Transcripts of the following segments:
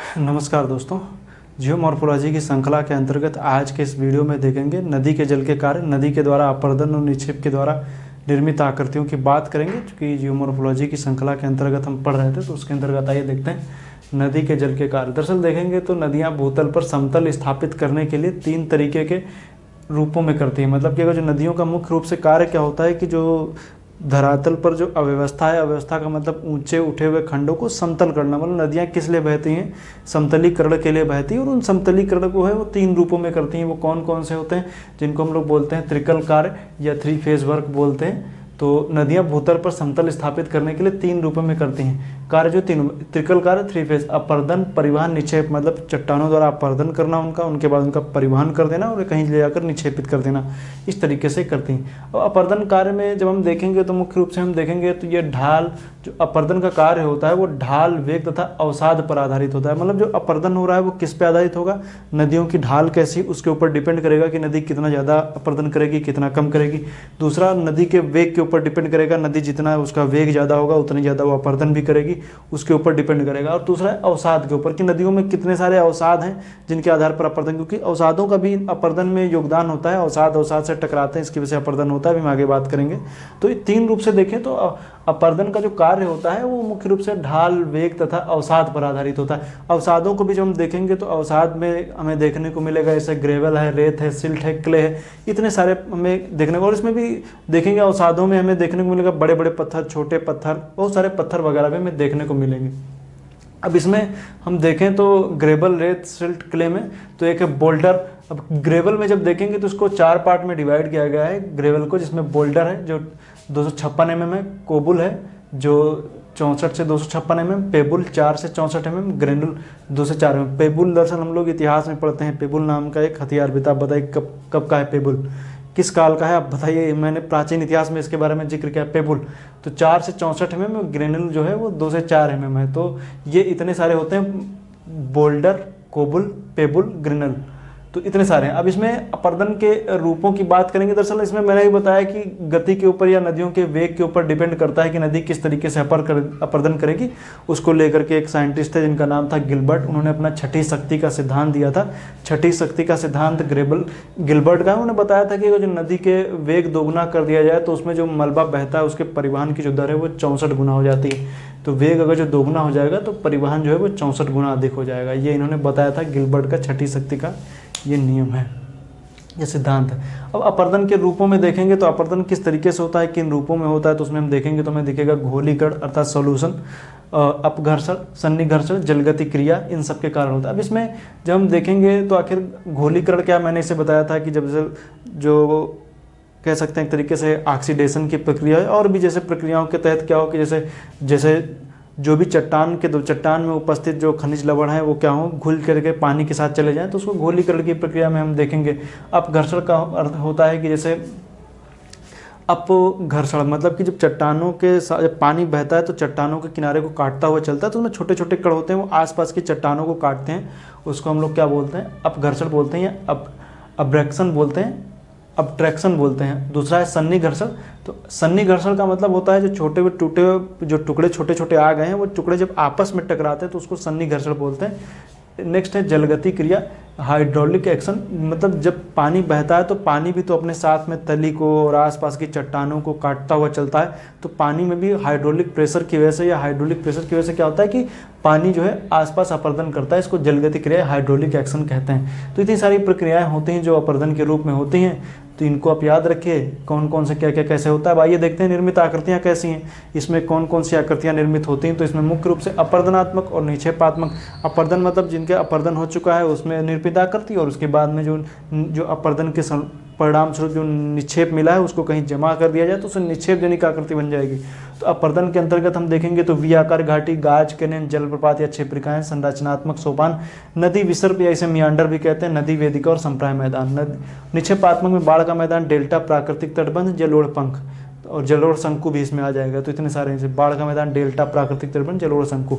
नमस्कार दोस्तों। जियोमॉर्फोलॉजी की श्रृंखला के अंतर्गत आज के इस वीडियो में देखेंगे नदी के जल के कार्य, नदी के द्वारा अपर्दन और निक्षेप के द्वारा निर्मित आकृतियों की बात करेंगे। क्योंकि जियोमॉर्फोलॉजी की श्रृंखला के अंतर्गत हम पढ़ रहे थे, तो उसके अंतर्गत आइए देखते हैं नदी के जल के कार्य। दरअसल देखेंगे तो नदियाँ भूतल पर समतल स्थापित करने के लिए 3 तरीके के रूपों में करती हैं। मतलब कि अगर जो नदियों का मुख्य रूप से कार्य क्या होता है कि जो धरातल पर जो अव्यवस्था है, अव्यवस्था का मतलब ऊंचे उठे हुए खंडों को समतल करना। मतलब नदियाँ किस लिए बहती हैं? समतलीकरण के लिए बहती हैं। और उन समतलीकरण को है वो 3 रूपों में करती हैं। वो कौन कौन से होते हैं? जिनको हम लोग बोलते हैं त्रिकल कार्य या 3 फेज वर्क बोलते हैं। तो नदियाँ भूतल पर समतल स्थापित करने के लिए 3 रूपों में करती हैं कार्य। जो 3 त्रिकल कार्य 3 फेज: अपर्दन, परिवहन, निक्षेप। मतलब चट्टानों द्वारा अपर्दन करना उनके बाद उनका परिवहन कर देना और कहीं ले जाकर निक्षेपित कर देना। इस तरीके से करती हैं। और अपर्दन कार्य में जब हम देखेंगे तो मुख्य रूप से हम देखेंगे तो ये ढाल, जो अपर्दन का कार्य होता है वो ढाल, वेग तथा अवसाद पर आधारित होता है। मतलब जो अपर्दन हो रहा है वो किस पे आधारित होगा? नदियों की ढाल कैसी, उसके ऊपर डिपेंड करेगा कि नदी कितना ज़्यादा अपर्दन करेगी, कितना कम करेगी। दूसरा, नदी के वेग के ऊपर डिपेंड करेगा। नदी जितना उसका वेग ज़्यादा होगा उतनी ज़्यादा वो अपर्दन भी करेगी, उसके ऊपर डिपेंड करेगा। और दूसरा है अवसाद के ऊपर, कि नदियों में कितने सारे अवसाद हैं जिनके आधार पर अपर्दन, क्योंकि अवसादों का भी अपर्दन में योगदान होता है। अवसाद से टकराते हैं, इसकी वजह से अपर्दन होता है। अभी हम आगे बात करेंगे। तो ये 3 रूप से देखें तो अपर्दन का जो कार्य होता है वो मुख्य रूप से ढाल, वेग तथा अवसाद पर आधारित होता है। अवसादों को भी जब हम देखेंगे तो अवसाद में हमें देखने को मिलेगा जैसे ग्रेवल है, रेत है, सिल्ट है, क्ले है, इतने सारे हमें देखने को। और इसमें भी देखेंगे अवसादों में हमें देखने को मिलेगा बड़े बड़े पत्थर, छोटे पत्थर, बहुत सारे पत्थर वगैरह भी हमें देखने को मिलेंगे। अब इसमें हम देखें तो ग्रेवल, रेत, सिल्ट, क्ले में तो एक है बोल्डर। अब ग्रेवल में जब देखेंगे तो उसको 4 पार्ट में डिवाइड किया गया है ग्रेवल को, जिसमें बोल्डर है जो 256 mm है, कोबुल है जो 64 से 256 mm, पेबुल 4 से 64 mm, ग्रेनुल 2 से 4 mm। पेबुल दरअसल हम लोग इतिहास में पढ़ते हैं, पेबुल नाम का एक हथियार भी था। आप बताइए कब का है पेबुल, किस काल का है? आप बताइए। मैंने प्राचीन इतिहास में इसके बारे में जिक्र किया। पेबुल तो 4 से 64 mm, ग्रेनुल जो है वो 2 से 4 mm है। तो ये इतने सारे होते हैं: बोल्डर, कोबुल, पेबुल, ग्रेनुल। तो इतने सारे हैं। अब इसमें अपर्दन के रूपों की बात करेंगे। दरअसल इसमें मैंने भी बताया कि गति के ऊपर या नदियों के वेग के ऊपर डिपेंड करता है कि नदी किस तरीके से अपर्दन करेगी। उसको लेकर के एक साइंटिस्ट थे जिनका नाम था गिलबर्ट। उन्होंने अपना छठी शक्ति का सिद्धांत दिया था। छठी शक्ति का सिद्धांत गिलबर्ट का। उन्होंने बताया था कि जो नदी के वेग दोगुना कर दिया जाए तो उसमें जो मलबा बहता है उसके परिवहन की जो दर है वो 64 गुना हो जाती है। तो वेग अगर जो दोगुना हो जाएगा तो परिवहन जो है वो 64 गुना अधिक हो जाएगा। ये इन्होंने बताया था गिलबर्ट का छठी शक्ति का ये नियम है, ये सिद्धांत है। अब अपर्दन के रूपों में देखेंगे तो अपर्दन किस तरीके से होता है, किन रूपों में होता है, तो उसमें हम देखेंगे तो हमें दिखेगा घोलीकरण अर्थात सॉल्यूशन, अपघर्षण, सन्निघर्षण, जलगति क्रिया, इन सब के कारण होता है। अब इसमें जब हम देखेंगे तो आखिर घोलीकरण क्या, मैंने इसे बताया था कि जब जो कह सकते हैं एक तरीके से ऑक्सीडेशन की प्रक्रिया है। और भी जैसे प्रक्रियाओं के तहत क्या हो कि जैसे जो भी चट्टान में उपस्थित जो खनिज लवण है वो क्या हो, घुल करके पानी के साथ चले जाएं, तो उसको घोलीकरण की प्रक्रिया में हम देखेंगे। अपघर्षण का अर्थ होता है कि जैसे अपघर्षण मतलब कि जब चट्टानों के साथ जब पानी बहता है तो चट्टानों के किनारे को काटता हुआ चलता है, तो उसमें छोटे छोटे कण होते हैं वो आसपास की चट्टानों को काटते हैं। उसको हम लोग क्या बोलते हैं? अपघर्षण बोलते हैं या अब्रैक्शन बोलते हैं, अब्ट्रैक्शन बोलते हैं। दूसरा है सन्निघर्षण। तो सन्निघर्षण का मतलब होता है जो छोटे हुए टूटे हुए जो टुकड़े छोटे छोटे आ गए हैं वो टुकड़े जब आपस में टकराते हैं तो उसको सन्निघर्षण बोलते हैं। नेक्स्ट है जलगति क्रिया, हाइड्रोलिक एक्शन। मतलब जब पानी बहता है तो पानी भी तो अपने साथ में तली को और आसपास की चट्टानों को काटता हुआ चलता है। तो पानी में भी हाइड्रोलिक प्रेशर की वजह से या हाइड्रोलिक प्रेशर की वजह से क्या होता है कि पानी जो है आसपास अपर्दन करता है। इसको जलगति क्रिया, हाइड्रोलिक एक्शन कहते हैं। तो इतनी सारी प्रक्रियाएं होती हैं जो अपर्दन के रूप में होती हैं। तो इनको आप याद रखिए कौन कौन से क्या क्या कैसे होता है। अब आइए देखते हैं निर्मित आकृतियाँ कैसी हैं, इसमें कौन कौन सी आकृतियाँ निर्मित होती हैं। तो इसमें मुख्य रूप से अपर्दनात्मक और निक्षेपात्मक। अपर्दन मतलब जिनके अपर्दन हो चुका है उसमें निर्मित आकृति, और उसके बाद में जो अपर्दन के परिणाम स्वरूप जो निक्षेप मिला है उसको कहीं जमा कर दिया जाए तो उसे निक्षेप जनिक आकृति बन जाएगी। तो अपर्दन के अंतर्गत हम देखेंगे तो वी आकार घाटी, गाज, कैनन, जलप्रपात या क्षेत्रिकाएं, संरचनात्मक सोपान, नदी विसर्प या इसे मियांडर भी कहते हैं, नदी वेदिका और संप्राय मैदान। निक्षेपात्मक में बाढ़ का मैदान, डेल्टा, प्राकृतिक तटबंध, जलोढ़ पंख और जलोढ़ शंकु भी इसमें आ जाएगा। तो इतने सारे जैसे बाढ़ का मैदान, डेल्टा, प्राकृतिक तटबंध, जलोढ़ शंकु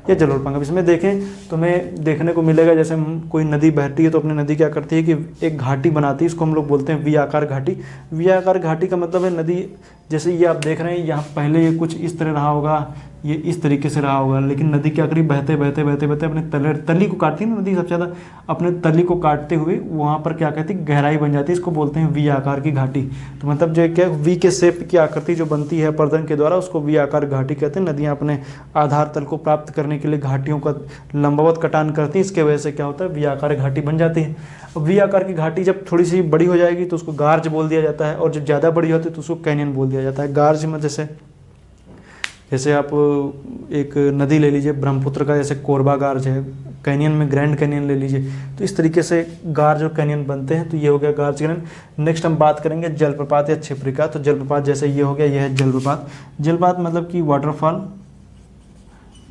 या जलोढ़ पंख। अब इसमें देखें तो हमें देखने को मिलेगा जैसे कोई नदी बहती है तो अपनी नदी क्या करती है कि एक घाटी बनाती है, इसको हम लोग बोलते हैं वी आकार घाटी। वी आकार घाटी का मतलब है नदी जैसे ये आप देख रहे हैं यहाँ पहले ये कुछ इस तरह रहा होगा, ये इस तरीके से रहा होगा, लेकिन नदी क्या करी, बहते बहते बहते बहते अपने तली को काटती है ना नदी सबसे ज़्यादा, अपने तली को काटते हुए वहाँ पर क्या कहती है, गहराई बन जाती है, इसको बोलते हैं वी आकार की घाटी। तो मतलब जो क्या वी के शेप की आकृति जो बनती है अपर्दन के द्वारा, उसको वी आकार घाटी कहते हैं। नदियाँ अपने आधार तल को प्राप्त करने के लिए घाटियों का लंबवत कटान करती हैं, इसके वजह से क्या होता है, वी आकार घाटी बन जाती है। अब वी आकार की घाटी जब थोड़ी सी बड़ी हो जाएगी तो उसको गार्ज बोल दिया जाता है, और जब ज़्यादा बड़ी होती है तो उसको कैनियन बोल दिया जाता है। गार्ज में जैसे आप एक नदी ले लीजिए ब्रह्मपुत्र का, जैसे कोरबा गार्ज है, कैनियन में ग्रैंड कैनियन ले लीजिए, तो इस तरीके से गार्ज और कैनियन बनते हैं। तो ये हो गया गार्ज कैनियन। नेक्स्ट हम बात करेंगे जलप्रपात या छिपरिका। तो जलप्रपात जैसे ये हो गया, यह है जलप्रपात। जलप्रपात मतलब कि वाटरफॉल,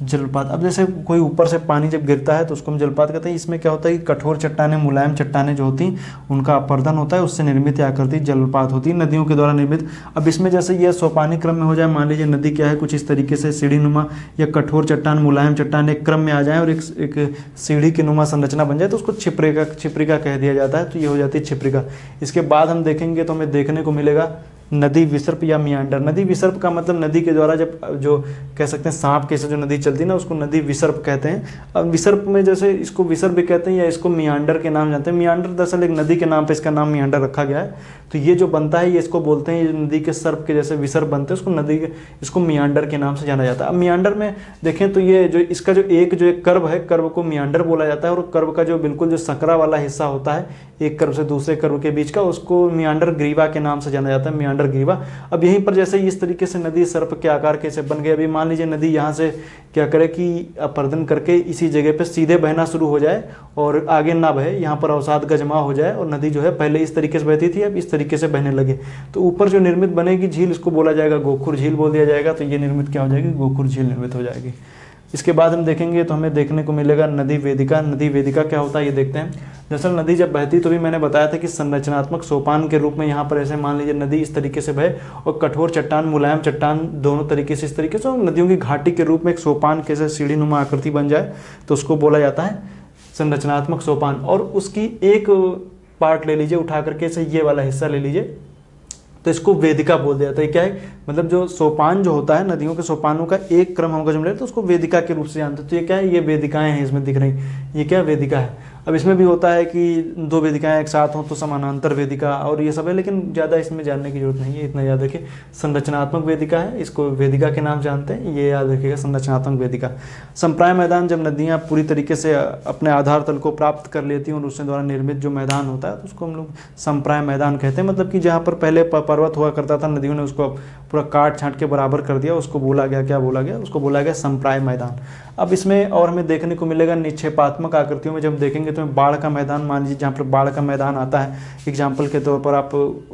जलपात। अब जैसे कोई ऊपर से पानी जब गिरता है तो उसको हम जलपात कहते हैं। इसमें क्या होता है कि कठोर चट्टानें, मुलायम चट्टानें जो होती हैं उनका अपर्दन होता है, उससे निर्मित आकृति जलपात होती है, नदियों के द्वारा निर्मित। अब इसमें जैसे ये सोपानी क्रम में हो जाए, मान लीजिए नदी क्या है कुछ इस तरीके से सीढ़ी नुमा या कठोर चट्टान, मुलायम चट्टान एक क्रम में आ जाए और एक सीढ़ी की नुमा संरचना बन जाए तो उसको छिपरिका कह दिया जाता है। तो ये हो जाती है छिपरिका। इसके बाद हम देखेंगे तो हमें देखने को मिलेगा नदी विसर्प या मियांडर। नदी विसर्प का मतलब नदी के द्वारा जब जो कह सकते हैं सांप के से जो नदी चलती है ना, उसको नदी विसर्प कहते हैं। अब विसर्प में जैसे इसको विसर्प भी कहते हैं या इसको मियांडर के नाम जानते हैं। मियांडर दरअसल एक नदी के नाम पे इसका नाम मियांडर रखा गया है। तो ये जो बनता है ये इसको बोलते हैं, ये नदी के सर्प के जैसे विसर्प बनते हैं उसको नदी के, इसको मियांडर के नाम से जाना जाता है। अब मियांडर में देखें तो ये जो इसका जो एक कर्व है, कर्व को मियांडर बोला जाता है, और कर्व का जो बिल्कुल जो सकरा वाला हिस्सा होता है एक कर्व से दूसरे कर्व के बीच का, उसको मियांडर ग्रीवा के नाम से जाना जाता है, मियांडर ग्रीवा। अब यहीं पर जैसे इस तरीके से नदी सर्प के आकार के से बन गई। अभी मान लीजिए नदी यहाँ से क्या करे कि अपर्दन करके इसी जगह पे सीधे बहना शुरू हो जाए और आगे ना बहे, यहाँ पर अवसाद का जमा हो जाए और नदी जो है पहले इस तरीके से बहती थी अब इस तरीके से बहने लगे, तो ऊपर जो निर्मित बनेगी झील इसको बोला जाएगा गोखुर झील बोल दिया जाएगा। तो ये निर्मित क्या हो जाएगी, गोखुर झील निर्मित हो जाएगी। इसके बाद हम देखेंगे तो हमें देखने को मिलेगा नदी वेदिका। नदी वेदिका क्या होता है ये देखते हैं। दरअसल नदी जब बहती तो भी मैंने बताया था कि संरचनात्मक सोपान के रूप में यहाँ पर ऐसे मान लीजिए नदी इस तरीके से बहे और कठोर चट्टान, मुलायम चट्टान दोनों तरीके से इस तरीके से नदियों की घाटी के रूप में एक सोपान के जैसे सीढ़ी नुमा आकृति बन जाए तो उसको बोला जाता है संरचनात्मक सोपान। और उसकी एक पार्ट ले लीजिए उठा करके से ये वाला हिस्सा ले लीजिए तो इसको वेदिका बोल दिया जाता है। क्या है मतलब जो सोपान जो होता है नदियों के सोपानों का एक क्रम होगा जब ले तो उसको वेदिका के रूप से जानते हैं। तो ये क्या है, ये वेदिकाएं हैं इसमें दिख रही, ये क्या वेदिका है। अब इसमें भी होता है कि दो वेदिकाएं एक साथ हों तो समानांतर वेदिका और ये सब है, लेकिन ज़्यादा इसमें जानने की जरूरत नहीं है। इतना याद रखिए संरचनात्मक वेदिका है, इसको वेदिका के नाम जानते हैं, ये याद रखिएगा संरचनात्मक वेदिका। संप्राय मैदान, जब नदियाँ पूरी तरीके से अपने आधार तल को प्राप्त कर लेती हैं और उसके द्वारा निर्मित जो मैदान होता है तो उसको हम लोग संप्राय मैदान कहते हैं। मतलब कि जहाँ पर पहले पर्वत हुआ करता था नदियों ने उसको पूरा काट छांट के बराबर कर दिया, उसको बोला गया, क्या बोला गया, उसको बोला गया संप्राय मैदान। अब इसमें और हमें देखने को मिलेगा निक्षेपात्मक आकृतियों में जब देखेंगे तो बाढ़ का मैदान, मान लीजिए जहाँ पर बाढ़ का मैदान आता है, एग्जाम्पल के तौर पर आप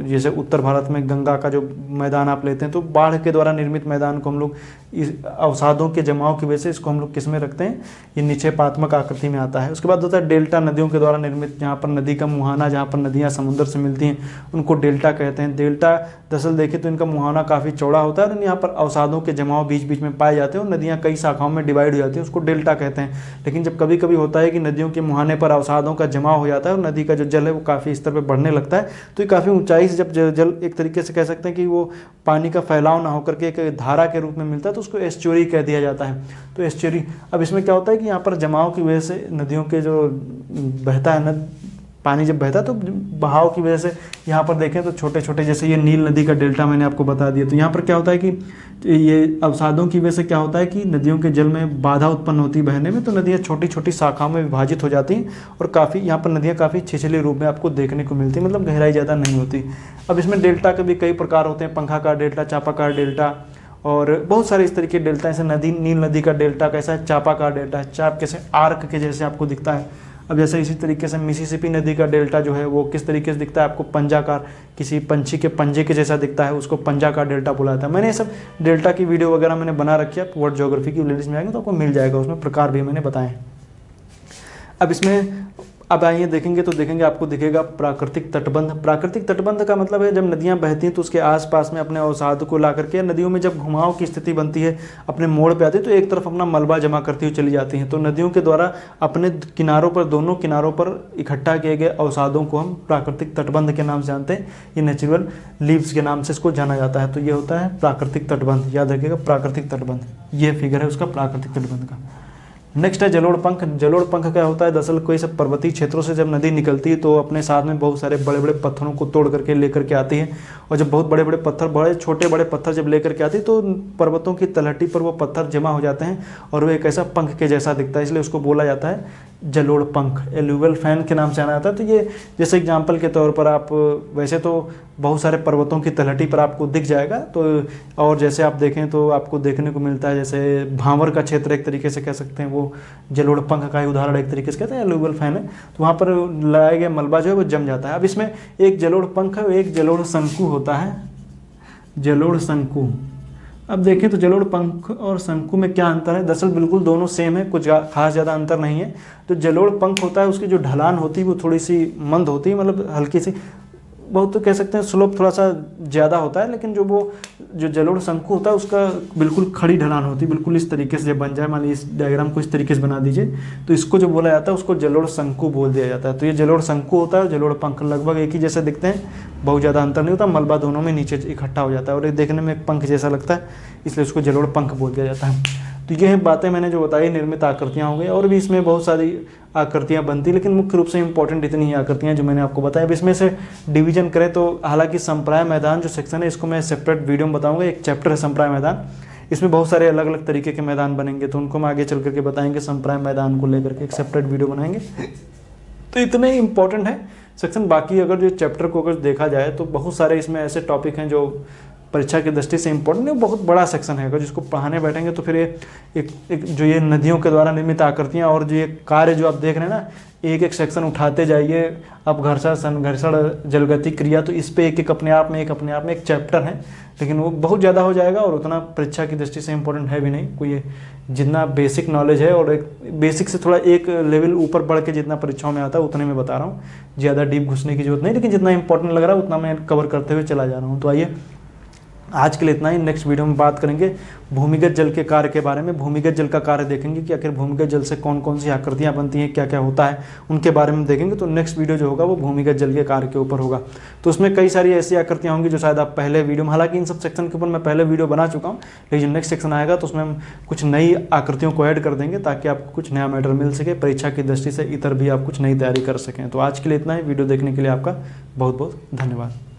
जैसे उत्तर भारत में गंगा का जो मैदान आप लेते हैं तो बाढ़ के द्वारा निर्मित मैदान को हम लोग इस अवसादों के जमाव की वजह से इसको हम लोग किस में रखते हैं, ये निक्षेपात्मक आकृति में आता है। उसके बाद होता है डेल्टा, नदियों के द्वारा निर्मित, जहाँ पर नदी का मुहाना, जहाँ पर नदियाँ समुद्र से मिलती हैं उनको डेल्टा कहते हैं। डेल्टा दरअसल देखें तो इनका मुहाना काफ़ी चौड़ा होता है और यहाँ पर अवसादों के जमाव बीच बीच में पाए जाते हैं और नदियाँ कई शाखाओं में डिवाइड हो जाती हैं, उसको डेल्टा कहते हैं। लेकिन जब कभी कभी होता है कि नदियों के मुहाने पर अवसादों का जमाव हो जाता है और नदी का जो जल है वो काफ़ी स्तर पर बढ़ने लगता है, तो ये काफ़ी ऊंचाई से जब जल एक तरीके से कह सकते हैं कि वो पानी का फैलाव ना होकर के एक धारा के रूप में मिलता है तो उसको एस्चुरी कह दिया जाता है। तो एस्चुरी, अब इसमें क्या होता है कि यहाँ पर जमाव की वजह से नदियों के जो बहता है न पानी जब बहता है तो बहाव की वजह से यहाँ पर देखें तो छोटे छोटे, जैसे ये नील नदी का डेल्टा मैंने आपको बता दिया, तो यहाँ पर क्या होता है कि ये अवसादों की वजह से क्या होता है कि नदियों के जल में बाधा उत्पन्न होती है बहने में, तो नदियाँ छोटी छोटी शाखाओं में विभाजित हो जाती हैं और काफ़ी यहाँ पर नदियाँ काफ़ी छिछले रूप में आपको देखने को मिलती हैं, मतलब गहराई ज़्यादा नहीं होती। अब इसमें डेल्टा के भी कई प्रकार होते हैं, पंखाकार डेल्टा, चापाकार डेल्टा और बहुत सारे इस तरीके डेल्टा। जैसे नील नदी का डेल्टा कैसा है, चापाकार डेल्टा है, चाप कैसे आर्क के जैसे आपको दिखता है। अब जैसे इसी तरीके से मिसिसिपी नदी का डेल्टा जो है वो किस तरीके से दिखता है आपको, पंजाकार, किसी पंछी के पंजे के जैसा दिखता है, उसको पंजाकार डेल्टा बोला जाता है। मैंने ये सब डेल्टा की वीडियो वगैरह मैंने बना रखी है, वर्ल्ड ज्योग्राफी की प्लेलिस्ट में आएंगे तो आपको मिल जाएगा, उसमें प्रकार भी मैंने बताए हैं। अब इसमें अब आइए देखेंगे तो देखेंगे आपको दिखेगा प्राकृतिक तटबंध। प्राकृतिक तटबंध का मतलब है जब नदियां बहती हैं तो उसके आसपास में अपने अवसाद को ला करके, नदियों में जब घुमाव की स्थिति बनती है, अपने मोड़ पे आती है तो एक तरफ अपना मलबा जमा करती हुई चली जाती हैं। तो नदियों के द्वारा अपने किनारों पर, दोनों किनारों पर इकट्ठा किए गए अवसादों को हम प्राकृतिक तटबंध के नाम से जानते हैं। ये नेचुरल लीव्स के नाम से इसको जाना जाता है। तो ये होता है प्राकृतिक तटबंध, याद रखिएगा प्राकृतिक तटबंध। ये फिगर है उसका प्राकृतिक तटबंध का। नेक्स्ट है जलोढ़ पंख। जलोढ़ पंख क्या होता है? दरअसल कोई सब पर्वतीय क्षेत्रों से जब नदी निकलती है तो अपने साथ में बहुत सारे बड़े बड़े पत्थरों को तोड़ करके लेकर के आती है। और जब बहुत बड़े बड़े पत्थर, बड़े छोटे बड़े पत्थर जब लेकर के आती है तो पर्वतों की तलहटी पर वो पत्थर जमा हो जाते हैं और वो एक ऐसा पंख के जैसा दिखता है, इसलिए उसको बोला जाता है जलोढ़ पंख। एल्यूवियल फैन के नाम से जाना जाता है। तो ये जैसे एग्जाम्पल के तौर पर आप, वैसे तो बहुत सारे पर्वतों की तलहटी पर आपको दिख जाएगा, तो और जैसे आप देखें तो आपको देखने को मिलता है जैसे भांवर का क्षेत्र एक तरीके से कह सकते हैं, वो जलोढ़ पंख का ही उदाहरण एक तरीके से कहते हैं, एल्यूवियल फैन है। तो वहाँ पर लगाया गया मलबा जो है वो जम जाता है। अब इसमें एक जलोढ़ पंख है, एक जलोढ़ शंकु होता है, जलोढ़ शंकु। अब देखें तो जलोढ़ पंख और शंकु में क्या अंतर है? दरअसल बिल्कुल दोनों सेम है, कुछ खास ज़्यादा अंतर नहीं है। तो जलोढ़ पंख होता है, उसकी जो ढलान होती है वो थोड़ी सी मंद होती है, मतलब हल्की सी, बहुत तो कह सकते हैं स्लोप थोड़ा सा ज़्यादा होता है। लेकिन जो जलोढ़ शंकु होता है उसका बिल्कुल खड़ी ढलान होती है, बिल्कुल इस तरीके से जब बन जाए, मान लीजिए इस डायग्राम को इस तरीके से बना दीजिए, तो इसको जो बोला जाता है उसको जलोढ़ शंकु बोल दिया जाता है। तो ये जलोढ़ शंकु होता है और जलोढ़ पंख लगभग एक ही जैसे दिखते हैं, बहुत ज़्यादा अंतर नहीं होता, मलबा दोनों में नीचे इकट्ठा हो जाता है और ये देखने में एक पंख जैसा लगता है, इसलिए उसको जलोढ़ पंख बोल दिया जाता है। तो ये बातें मैंने जो बताई निर्मित आकृतियाँ हो गई, और भी इसमें बहुत सारी आकृतियाँ बनती, लेकिन मुख्य रूप से इंपॉर्टेंट इतनी ही आकृतियाँ जो मैंने आपको बताया। अब इसमें से डिवीजन करें तो हालांकि संप्राय मैदान जो सेक्शन है इसको मैं सेपरेट वीडियो में बताऊंगा। एक चैप्टर है संप्राय मैदान, इसमें बहुत सारे अलग अलग तरीके के मैदान बनेंगे, तो उनको हम आगे चल करके बताएंगे। संप्राय मैदान को लेकर के एक सेपरेट वीडियो बनाएंगे। तो इतने ही इंपॉर्टेंट है सेक्शन। बाकी अगर जो चैप्टर को अगर देखा जाए तो बहुत सारे इसमें ऐसे टॉपिक हैं जो परीक्षा की दृष्टि से इंपॉर्टेंट नहीं, बहुत बड़ा सेक्शन है। अगर जिसको पढ़ाने बैठेंगे तो फिर एक जो ये नदियों के द्वारा निर्मित आकृतियाँ और जो ये कार्य जो आप देख रहे हैं ना, एक एक सेक्शन उठाते जाइए। अब घर्षण संघर्षण जलगति क्रिया, तो इस पे एक अपने आप में एक चैप्टर है, लेकिन वो बहुत ज़्यादा हो जाएगा और उतना परीक्षा की दृष्टि से इंपॉर्टेंट है भी नहीं। कोई जितना बेसिक नॉलेज है और एक बेसिक से थोड़ा एक लेवल ऊपर बढ़ के जितना परीक्षाओं में आता है उतने में बता रहा हूँ, ज़्यादा डीप घुसने की जरूरत नहीं, लेकिन जितना इंपॉर्टेंट लग रहा है उतना मैं कवर करते हुए चला जा रहा हूँ। तो आइए आज के लिए इतना ही। नेक्स्ट वीडियो में बात करेंगे भूमिगत जल के कार्य के बारे में। भूमिगत जल का कार्य देखेंगे कि आखिर भूमिगत जल से कौन कौन सी आकृतियाँ बनती हैं, क्या क्या होता है, उनके बारे में देखेंगे। तो नेक्स्ट वीडियो जो होगा वो भूमिगत जल के कार्य के ऊपर होगा। तो उसमें कई सारी ऐसी आकृतियाँ होंगी जो शायद आप पहले वीडियो में, हालांकि इन सब सेक्शन के ऊपर मैं पहले वीडियो बना चुका हूँ, लेकिन नेक्स्ट सेक्शन आएगा तो उसमें हम कुछ नई आकृतियों को ऐड कर देंगे ताकि आपको कुछ नया मैटर मिल सके, परीक्षा की दृष्टि से इतर भी आप कुछ नई तैयारी कर सकें। तो आज के लिए इतना ही। वीडियो देखने के लिए आपका बहुत बहुत धन्यवाद।